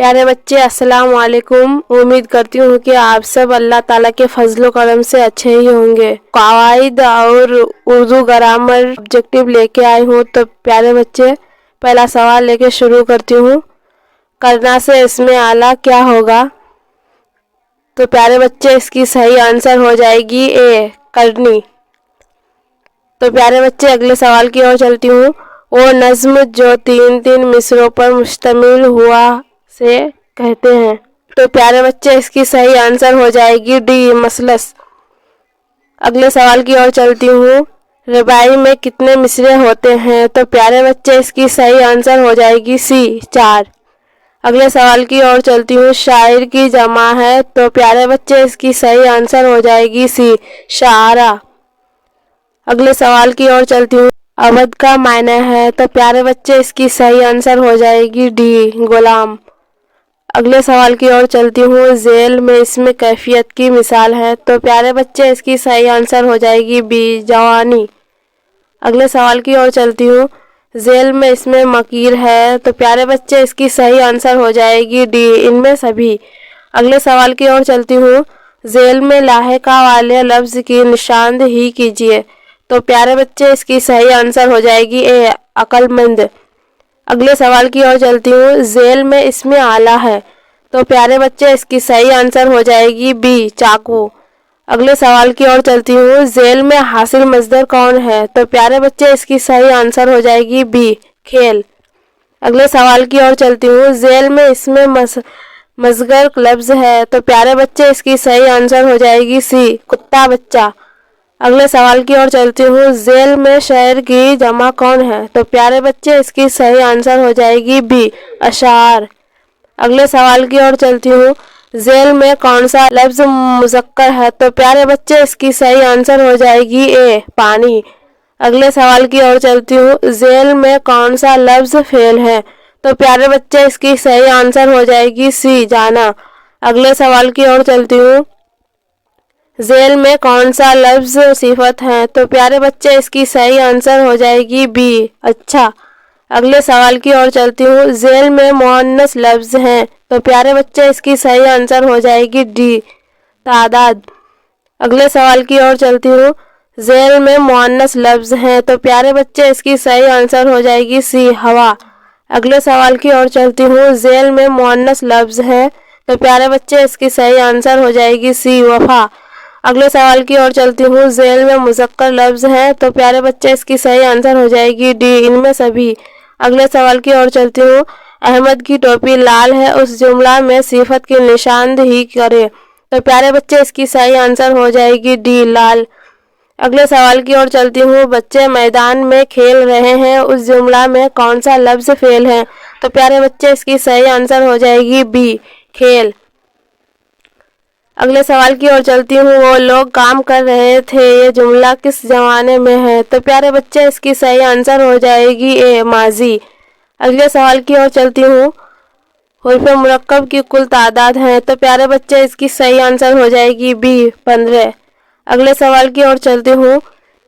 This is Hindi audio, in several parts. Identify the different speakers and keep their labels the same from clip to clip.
Speaker 1: प्यारे बच्चे अस्सलाम वालेकुम। उम्मीद करती हूँ कि आप सब अल्लाह ताला के फजलो करम से अच्छे ही होंगे। कवाइद और उर्दू ग्रामर ऑब्जेक्टिव लेके आई हूँ। तो प्यारे बच्चे पहला सवाल लेके शुरू करती हूँ। करना से इसमें आला क्या होगा? तो प्यारे बच्चे इसकी सही आंसर हो जाएगी ए करनी। तो प्यारे बच्चे अगले सवाल की ओर चलती हूँ। वो नज्म जो तीन तीन मिसरों पर मुश्तमिल हुआ से कहते हैं। तो प्यारे बच्चे इसकी सही आंसर हो जाएगी डी मसलस। अगले सवाल की ओर चलती हूँ। रबाई में कितने मिसरे होते हैं? तो प्यारे बच्चे इसकी सही आंसर हो जाएगी सी 4। अगले सवाल की ओर चलती हूँ। शायर की जमा है? तो प्यारे बच्चे इसकी सही आंसर हो जाएगी सी शारा। अगले सवाल की ओर चलती हूँ। अवध का मायने है? तो प्यारे बच्चे इसकी सही आंसर हो जाएगी डी गुलाम। अगले सवाल की ओर चलती हूँ। जेल में इसमें कैफियत की मिसाल है? तो प्यारे बच्चे इसकी सही आंसर हो जाएगी बी जवानी। अगले सवाल की ओर चलती हूँ। जेल में इसमें मकीर है? तो प्यारे बच्चे इसकी सही आंसर हो जाएगी डी इनमें सभी। अगले सवाल की ओर चलती हूँ। जेल में लाहिका वाले लफ्ज़ की निशानदेही कीजिए। तो प्यारे बच्चे इसकी सही आंसर हो जाएगी ए अक्लमंद। अगले सवाल की ओर चलती हूँ। जेल में इसमें आला है? तो प्यारे बच्चे इसकी सही आंसर हो जाएगी बी चाकू। अगले सवाल की ओर चलती हूँ। जेल में हासिल मजदर कौन है? तो प्यारे बच्चे इसकी सही आंसर हो जाएगी बी खेल। अगले सवाल की ओर चलती हूँ। जेल में इसमें मजगर लफ्ज़ है? तो प्यारे बच्चे इसकी सही आंसर हो जाएगी सी कुत्ता बच्चा। अगले सवाल की ओर चलती हूँ। जेल में शायर की जमा कौन है? तो प्यारे बच्चे इसकी सही आंसर हो जाएगी बी अशार। अगले सवाल की ओर चलती हूँ। जेल में कौन सा लफ्ज़ मुज़क्कर है? तो प्यारे बच्चे इसकी सही आंसर हो जाएगी ए पानी। अगले सवाल की ओर चलती हूँ। जेल में कौन सा लफ्ज़ फेल है? तो प्यारे बच्चे इसकी सही आंसर हो जाएगी सी जाना। अगले सवाल की ओर चलती हूँ। जेल में कौन सा लफ्ज़ सिफत है? तो प्यारे बच्चे इसकी सही आंसर हो जाएगी बी अच्छा। अगले सवाल की ओर चलती हूँ। जेल में मुअन्नस लफ्ज़ हैं? तो प्यारे बच्चे इसकी सही आंसर हो जाएगी डी तादाद। अगले सवाल की ओर चलती हूँ। जेल में मुअन्नस लफ्ज़ हैं? तो प्यारे बच्चे इसकी सही आंसर हो जाएगी सी हवा। अगले सवाल की ओर चलती हूँ। जेल में मुअन्नस लफ्ज़ हैं? तो प्यारे बच्चे इसकी सही आंसर हो जाएगी सी वफा। अगले सवाल की ओर चलती हूँ। जेल में मुज़क्कर लफ्ज़ हैं? तो प्यारे बच्चे इसकी सही आंसर हो जाएगी डी इनमें सभी। अगले सवाल की ओर चलती हूँ। अहमद की टोपी लाल है उस जुमला में सिफत की निशानदेही करे। तो प्यारे बच्चे इसकी सही आंसर हो जाएगी डी लाल। अगले सवाल की ओर चलती हूँ। बच्चे मैदान में खेल रहे हैं उस जुमला में कौन सा लफ्ज़ फेल है? तो प्यारे बच्चे इसकी सही आंसर हो जाएगी बी खेल। अगले सवाल की ओर चलती हूँ। वो लोग काम कर रहे थे ये जुमला किस ज़माने में है? तो प्यारे बच्चे इसकी सही आंसर हो जाएगी ए माजी। अगले सवाल की ओर चलती हूँ। हुर्फ मुरक्कब की कुल तादाद है? तो प्यारे बच्चे इसकी सही आंसर हो जाएगी बी 15। अगले सवाल की ओर चलती हूँ।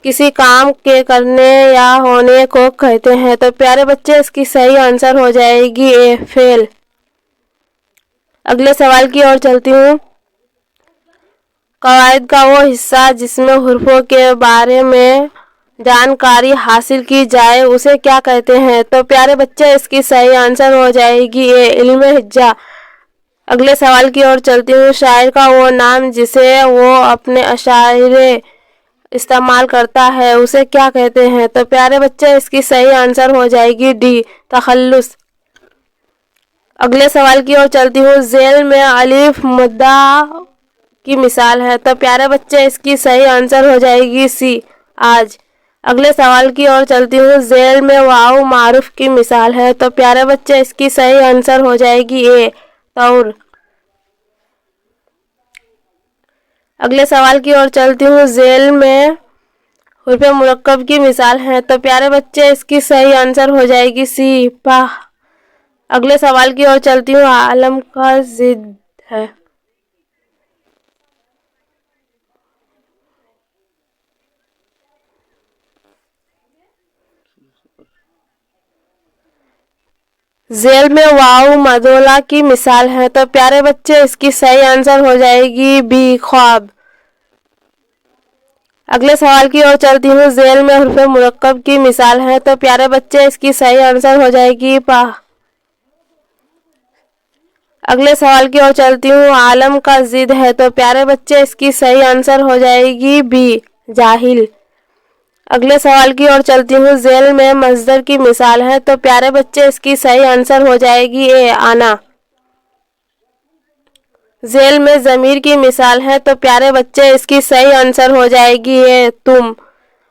Speaker 1: किसी काम के करने या होने को कहते हैं? तो प्यारे बच्चे इसकी सही आंसर हो जाएगी ए फेल। अगले सवाल की ओर चलती हूँ। कवायद का वो हिस्सा जिसमें हुर्फों के बारे में जानकारी हासिल की जाए उसे क्या कहते हैं? तो प्यारे बच्चे इसकी सही आंसर हो जाएगी ए इल्मे हिज्जा। अगले सवाल की ओर चलती हूँ। शायर का वो नाम जिसे वो अपने अशायरे इस्तेमाल करता है उसे क्या कहते हैं? तो प्यारे बच्चे इसकी सही आंसर हो जाएगी डी तखल्लुस। अगले सवाल की ओर चलती हूँ। जेल में अलिफ मुद्दा की मिसाल है? तो प्यारे बच्चे इसकी सही आंसर हो जाएगी सी आज। अगले सवाल की ओर चलती हूँ। जेल में वाव मारूफ की मिसाल है? तो प्यारे बच्चे इसकी सही आंसर हो जाएगी ए तौर। अगले सवाल की ओर चलती हूँ। जेल में हुर्फ मुरक्कब की मिसाल है? तो प्यारे बच्चे इसकी सही आंसर हो जाएगी सी पाह। अगले सवाल की ओर चलती हूँ। आलम का जिद है? जेल में वाव मदोला की मिसाल है, तो प्यारे बच्चे इसकी सही आंसर हो जाएगी बी ख्वाब। अगले सवाल की ओर चलती हूँ। जेल में हुर्फ मुरक्कब की मिसाल है, तो प्यारे बच्चे इसकी सही आंसर हो जाएगी पा। अगले सवाल की ओर चलती हूँ। आलम का जिद है, तो प्यारे बच्चे इसकी सही आंसर हो जाएगी बी जाहिल। अगले सवाल की ओर चलती हूँ। जेल में मजदर की मिसाल है, तो प्यारे बच्चे इसकी सही आंसर हो जाएगी ए आना। जेल में ज़मीर की मिसाल है, तो प्यारे बच्चे इसकी सही आंसर हो जाएगी ए तुम।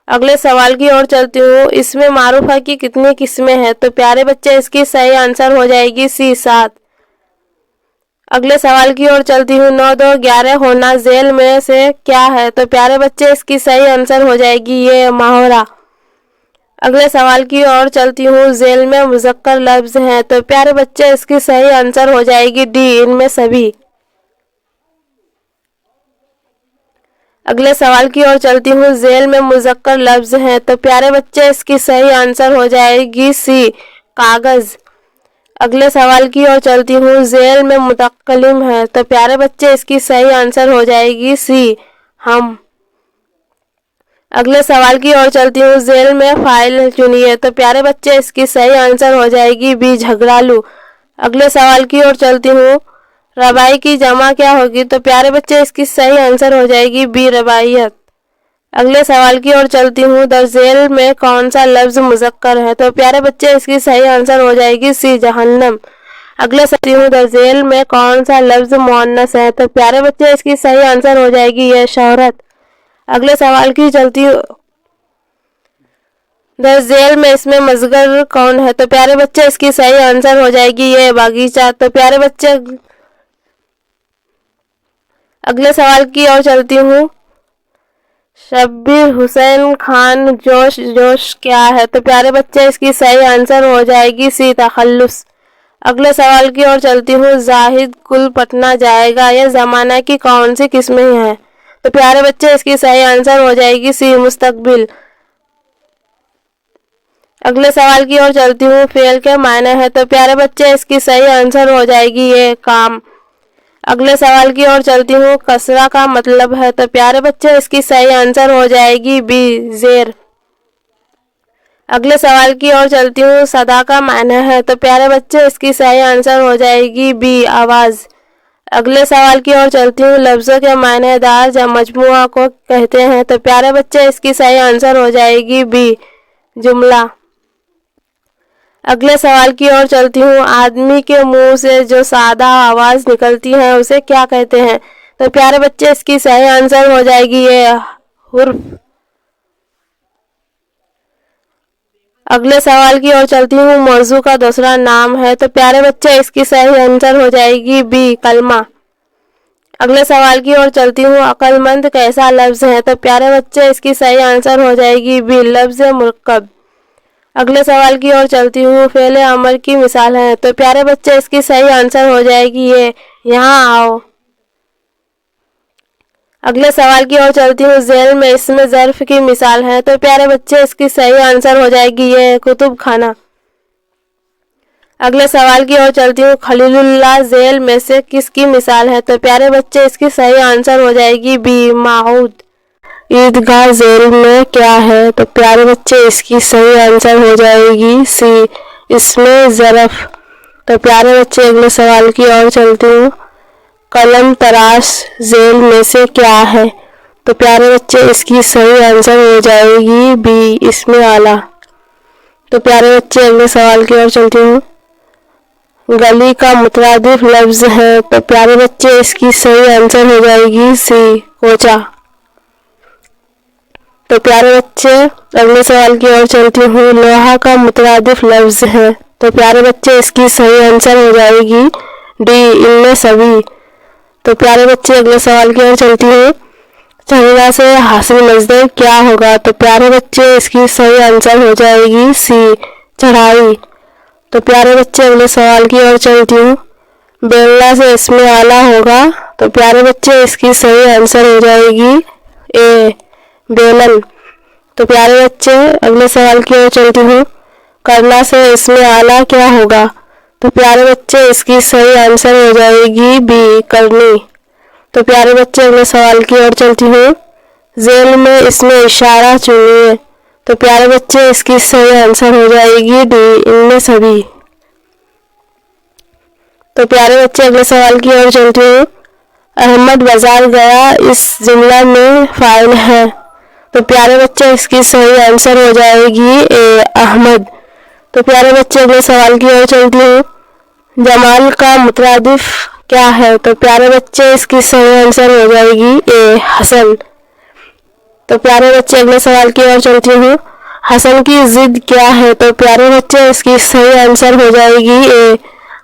Speaker 1: अगले सवाल की ओर चलती हूँ। इसमें मारूफा की कितनी किस्में हैं, तो प्यारे बच्चे इसकी सही आंसर हो जाएगी सी 7। अगले सवाल की ओर चलती हूँ। 9 2 11 होना जेल में से क्या है, तो प्यारे बच्चे इसकी सही आंसर हो जाएगी ये माहौरा। अगले सवाल की ओर चलती हूँ। जेल में मुज़क्कर लफ्ज हैं, तो प्यारे बच्चे इसकी सही आंसर हो जाएगी डी इनमें सभी। अगले सवाल की ओर चलती हूँ। जेल में मुज़क्कर लफ्ज हैं, तो प्यारे बच्चे इसकी सही आंसर हो जाएगी सी कागज़। अगले सवाल की ओर चलती हूँ। जेल में मुतकल्लिम है, तो प्यारे बच्चे इसकी सही आंसर हो जाएगी सी हम। अगले सवाल की ओर चलती हूँ। जेल में फाइल चुनिए, तो प्यारे बच्चे इसकी सही आंसर हो जाएगी बी झगड़ालू। अगले सवाल की ओर चलती हूँ। रबाई की जमा क्या होगी, तो प्यारे बच्चे इसकी सही आंसर हो जाएगी बी रबाइयत। अगले सवाल की ओर चलती हूँ। दरजेल में कौन सा लफ्ज मुज़क्कर है, तो प्यारे बच्चे इसकी सही आंसर हो जाएगी सी जहन्नम। अगले सवाल हूँ। दरजेल में कौन सा लफ्ज मुअन्नस है, तो प्यारे बच्चे इसकी सही आंसर हो जाएगी ये शोहरत। अगले सवाल की चलती हूँ। दरजेल में इसमें मज़गर कौन है, तो प्यारे बच्चे इसकी सही आंसर हो जाएगी ये बागीचा। तो प्यारे बच्चे अगले सवाल की ओर चलती हूँ। शब्बीर हुसैन खान जोश जोश क्या है, तो प्यारे बच्चे इसकी सही आंसर हो जाएगी सी तखल्लुस। अगले सवाल की ओर चलती हूँ। जाहिद कुल पटना जाएगा, यह ज़माना की कौन सी किस्में हैं, तो प्यारे बच्चे इसकी सही आंसर हो जाएगी सी मुस्तकबिल। अगले सवाल की ओर चलती हूँ। फेल के मायने है, तो प्यारे बच्चे इसकी सही आंसर हो जाएगी ये काम। अगले सवाल की ओर चलती हूँ। कसरा का मतलब है, तो प्यारे बच्चे इसकी सही आंसर हो जाएगी बी जेर। अगले सवाल की ओर चलती हूँ। सदा का मायने है, तो प्यारे बच्चे इसकी सही आंसर हो जाएगी बी आवाज़। अगले सवाल की ओर चलती हूँ। लफ्ज़ों के मायनेदार जब मजमुआ को कहते हैं, तो प्यारे बच्चे इसकी सही आंसर हो जाएगी बी जुमला। अगले सवाल की ओर चलती हूँ। आदमी के मुंह से जो सादा आवाज़ निकलती है उसे क्या कहते हैं, तो प्यारे बच्चे इसकी सही आंसर हो जाएगी ये हुर्फ। अगले सवाल की ओर चलती हूँ। मौजू का दूसरा नाम है, तो प्यारे बच्चे इसकी सही आंसर हो जाएगी बी कलमा। अगले सवाल की ओर चलती हूँ। अक्लमंद कैसा लफ्ज़ है, तो प्यारे बच्चे इसकी सही आंसर हो जाएगी बी लफ्ज़ मुरक्कब। अगले सवाल की ओर चलती हूँ। फेले अमर की मिसाल है, तो प्यारे बच्चे इसकी सही आंसर हो जाएगी ये यहाँ आओ। अगले सवाल की ओर चलती हूँ। जेल में इसमें ज़र्फ की मिसाल है, तो प्यारे बच्चे इसकी सही आंसर हो जाएगी ये कुतुब खाना। अगले सवाल की ओर चलती हूँ। खलीलुल्लाह जेल में से किसकी मिसाल है, तो प्यारे बच्चे इसकी सही आंसर हो जाएगी बी माऊद। ईदगाह जेल में क्या है, तो प्यारे बच्चे इसकी सही आंसर हो जाएगी सी इसमें ज़रफ़। तो प्यारे बच्चे अगले सवाल की ओर चलती हूँ। कलम तराश जेल में से क्या है, तो प्यारे बच्चे इसकी सही आंसर हो जाएगी बी इसमें आला। तो प्यारे बच्चे अगले सवाल की ओर चलती हूँ। गली का मुतरादिफ लफ्ज़ है, तो प्यारे बच्चे इसकी सही आंसर हो जाएगी सी कोचा। तो प्यारे बच्चे अगले सवाल की ओर चलती हूँ। लोहा का मुतरादिफ लफ्ज़ है, तो प्यारे बच्चे इसकी सही आंसर हो जाएगी डी इनमें सभी। तो प्यारे बच्चे अगले सवाल की ओर चलती हूँ। चंगा से हासिल मजदर क्या होगा, तो प्यारे बच्चे इसकी सही आंसर हो जाएगी सी चढ़ाई। तो प्यारे बच्चे अगले सवाल की ओर चलती हूँ। बेलना से इसमें आला होगा, तो प्यारे बच्चे इसकी सही आंसर हो जाएगी ए बेलन। तो प्यारे बच्चे अगले सवाल की ओर चलती हूँ। करना से इसमें आला क्या होगा, तो प्यारे बच्चे इसकी सही आंसर हो जाएगी बी करनी। तो प्यारे बच्चे अगले सवाल की ओर चलती हूँ। जेल में इसमें इशारा चुनिए। तो प्यारे बच्चे इसकी सही आंसर हो जाएगी डी इनमें सभी। तो प्यारे बच्चे अगले सवाल की ओर चलती हूँ। अहमद बाजार गया इस जुमला में फाइल है। तो प्यारे बच्चे इसकी सही आंसर हो जाएगी ए अहमद। तो प्यारे बच्चे अगले सवाल की ओर चलती हूँ। जमाल का मुतरादिफ क्या है? तो प्यारे बच्चे इसकी सही आंसर हो जाएगी ए हसन। तो प्यारे बच्चे अगले सवाल की ओर चलती हूँ। हसन की जिद क्या है? तो प्यारे बच्चे इसकी सही आंसर हो जाएगी ए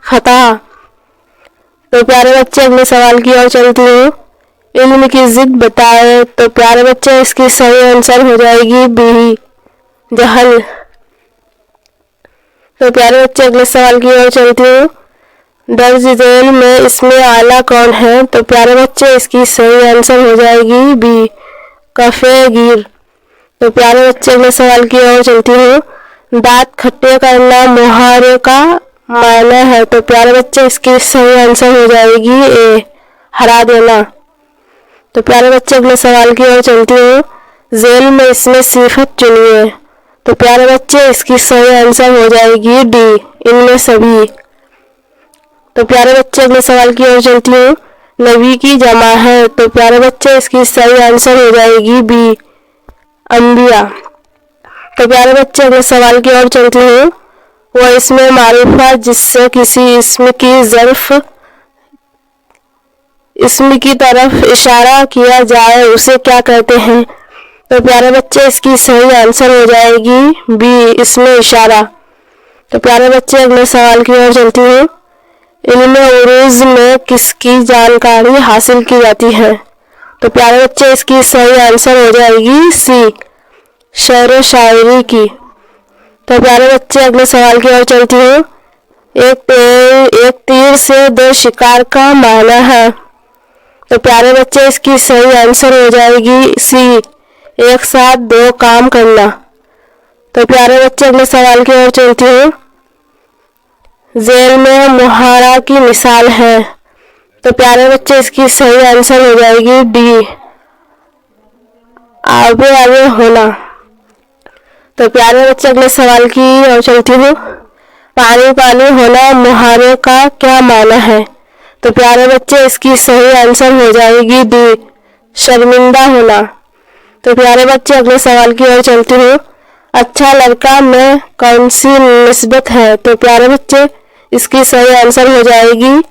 Speaker 1: फतह। तो प्यारे बच्चे अगले सवाल की ओर चलती हूँ। इल्म की जिद बताए। तो प्यारे बच्चे इसकी सही आंसर हो जाएगी बी जहल। तो प्यारे बच्चे अगले सवाल की ओर चलती हूँ। दर्ज झेल में इसमें आला कौन है? तो प्यारे बच्चे इसकी सही आंसर हो जाएगी बी कफे गिर। तो प्यारे बच्चे अगले सवाल की ओर चलती हूँ। दांत खट्टे करना मुहावरे का मायना है। तो प्यारे बच्चे इसकी सही आंसर हो जाएगी ए हरा देना। तो प्यारे बच्चे अगले सवाल की ओर चलती हूँ। जेल में इसमें सिफत चुनिए। तो प्यारे बच्चे इसकी सही आंसर हो जाएगी डी इनमें सभी। तो प्यारे बच्चे अगले सवाल की ओर चलती हूँ। नबी की जमा है। तो प्यारे बच्चे इसकी सही आंसर हो जाएगी बी अंबिया। तो प्यारे बच्चे अगले सवाल की ओर चलती हूँ। वो इसमें मारूफा जिससे किसी इसम की तरफ इशारा किया जाए उसे क्या कहते हैं? तो प्यारे बच्चे इसकी सही आंसर हो जाएगी बी इसमें इशारा। तो प्यारे बच्चे अगले सवाल की ओर चलती हूँ। इल्म उरूज में किसकी जानकारी हासिल की जाती है? तो प्यारे बच्चे इसकी सही आंसर हो जाएगी सी शेर शायरी की। तो प्यारे बच्चे अगले सवाल की ओर चलती हूँ। एक तीर से दो शिकार का माना है। तो प्यारे बच्चे इसकी सही आंसर हो जाएगी सी एक साथ दो काम करना। तो प्यारे बच्चे अगले सवाल की ओर चलती हूँ। जेल में मुहारा की मिसाल है। तो प्यारे बच्चे इसकी सही आंसर हो जाएगी डी आगे आगे होना। तो प्यारे बच्चे अगले सवाल की ओर चलती हूँ। पानी पानी होना मुहावरे का क्या माना है? तो प्यारे बच्चे इसकी सही आंसर हो जाएगी डी शर्मिंदा होना। तो प्यारे बच्चे अगले सवाल की ओर चलती हूँ। अच्छा लड़का में कौन सी निस्बत है? तो प्यारे बच्चे इसकी सही आंसर हो जाएगी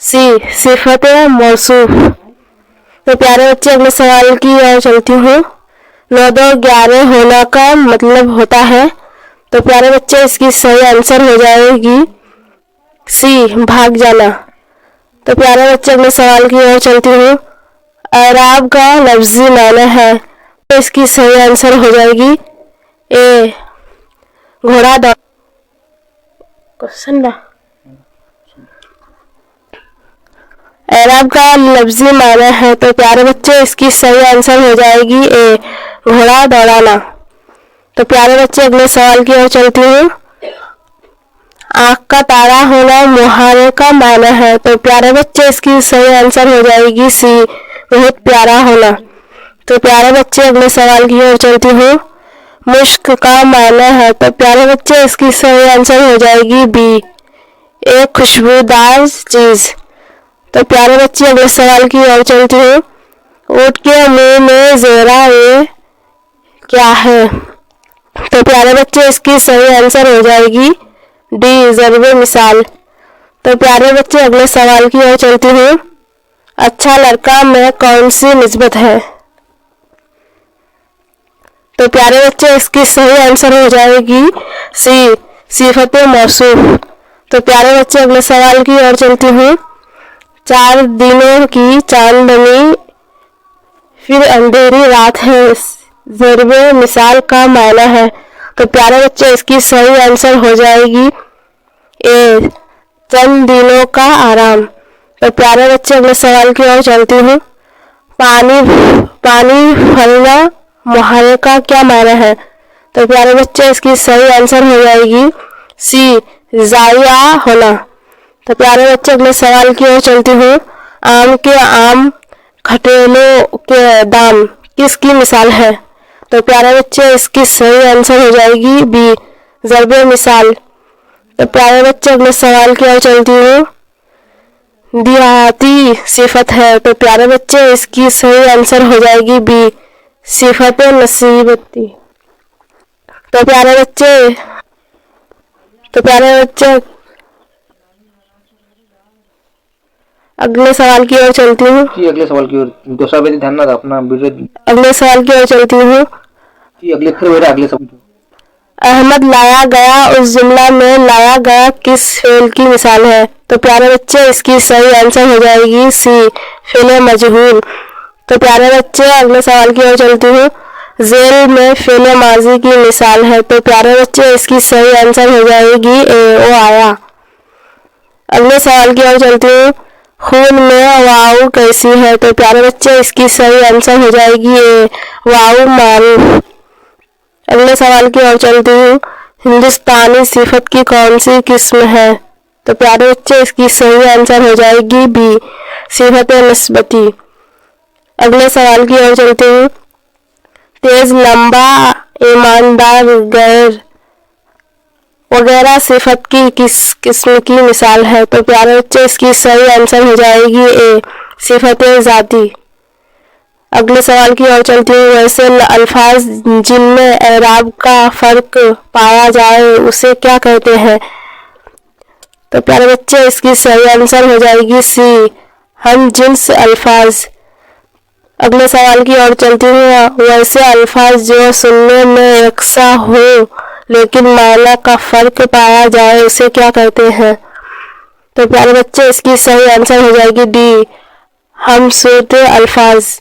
Speaker 1: सी सिफत मौसूफ। तो प्यारे बच्चे अगले सवाल की ओर चलती हूँ। 9 2 11 होना का मतलब होता है। तो प्यारे बच्चे इसकी सही आंसर हो जाएगी सी भाग जाना। तो प्यारे बच्चे अगले सवाल की ओर चलती हूँ। अराब का लफ्जी माना है। तो इसकी सही आंसर हो जाएगी ए घोड़ा दौड़। क्वेश्चन ना एराब का लफ्जी माना है। तो प्यारे बच्चे इसकी सही आंसर हो जाएगी ए घोड़ा दौड़ाना। तो प्यारे बच्चे अगले सवाल की ओर चलती हूँ। आँख का तारा होना मुहावरे का माना है। तो प्यारे बच्चे इसकी सही आंसर हो जाएगी सी बहुत प्यारा होना। तो प्यारे बच्चे अगले सवाल की ओर चलती हूँ। मुश्क का माना है। तो प्यारे बच्चे इसकी सही आंसर हो जाएगी बी एक खुशबूदार चीज। तो प्यारे बच्चे अगले सवाल की ओर चलती हूँ। ऊँट के मुंह में जेरा ये क्या है? तो प्यारे बच्चे इसकी सही आंसर हो जाएगी डी ज़रबे मिसाल। तो प्यारे बच्चे अगले सवाल की ओर चलती हूँ। अच्छा लड़का में कौन सी निस्बत है? तो प्यारे बच्चे इसकी सही आंसर हो जाएगी सी सिफत मौसूफ। तो प्यारे बच्चे अगले सवाल की ओर चलती हूँ। 4 दिनों की चांदनी फिर अंधेरी रात है ज़रबे मिसाल का माना है। तो प्यारे बच्चे इसकी सही आंसर हो जाएगी ए चंद दिनों का आराम। तो प्यारे बच्चे अगले सवाल की ओर चलती हूँ। पानी फलना मुहावरे का क्या माना है? तो प्यारे बच्चे इसकी सही आंसर हो जाएगी सी ज़ाया होना। तो प्यारे बच्चे अगले सवाल की ओर चलती हूँ। आम के आम खटेलों के दाम किसकी मिसाल है? तो प्यारे बच्चे इसकी सही आंसर हो जाएगी बी, ज़रब मिसाल। तो प्यारे बच्चे अगले सवाल की ओर चलती हूँ। देहाती सिफत है। तो प्यारे बच्चे इसकी सही आंसर हो जाएगी बी, सिफत नसीबती। तो प्यारे बच्चे अगले सवाल की ओर चलती हूँ।
Speaker 2: अगले सवाल की ओर दूसरा बेटी ध्यान ना अपना वीडियो।
Speaker 1: अगले सवाल की ओर चलती हूँ।
Speaker 2: अगले सवाल।
Speaker 1: अहमद लाया गया उस जुमला में लाया गया किस फेल की मिसाल है? तो प्यारे बच्चे इसकी सही आंसर हो जाएगी सी, फेल मजहूल। तो प्यारे बच्चे अगले सवाल की ओर चलती हूँ। जेल में फेल माजी की मिसाल है। तो प्यारे बच्चे इसकी सही आंसर हो जाएगी ए, वो आया। अगले सवाल की ओर चलती हूँ। खून में वाऊ कैसी है? तो प्यारे बच्चे इसकी सही आंसर हो जाएगी ए, वाऊ मारूफ। अगले सवाल की ओर चलती हूँ। हिंदुस्तानी सिफत की कौन सी किस्म है? तो प्यारे बच्चे इसकी सही आंसर हो जाएगी बी, सिफत निस्बती। अगले सवाल की ओर चलती हूँ। तेज, लंबा, ईमानदार, गैर वगैरह सिफत की किस किस्म की मिसाल है? तो प्यारे बच्चे इसकी सही आंसर हो जाएगी ए, सिफत ज़ाती। अगले सवाल की ओर चलती हूँ। वैसे अल्फाज जिनमें एराब का फर्क पाया जाए उसे क्या कहते हैं? तो प्यारे बच्चे इसकी सही आंसर हो जाएगी सी, हम जिन्स अल्फाज। अगले सवाल की ओर चलती हूँ। वैसे अल्फाज जो सुनने में यकसा हो लेकिन माना का फर्क पाया जाए उसे क्या कहते हैं? तो प्यारे बच्चे इसकी सही आंसर हो जाएगी डी, हम सूरत अल्फाज।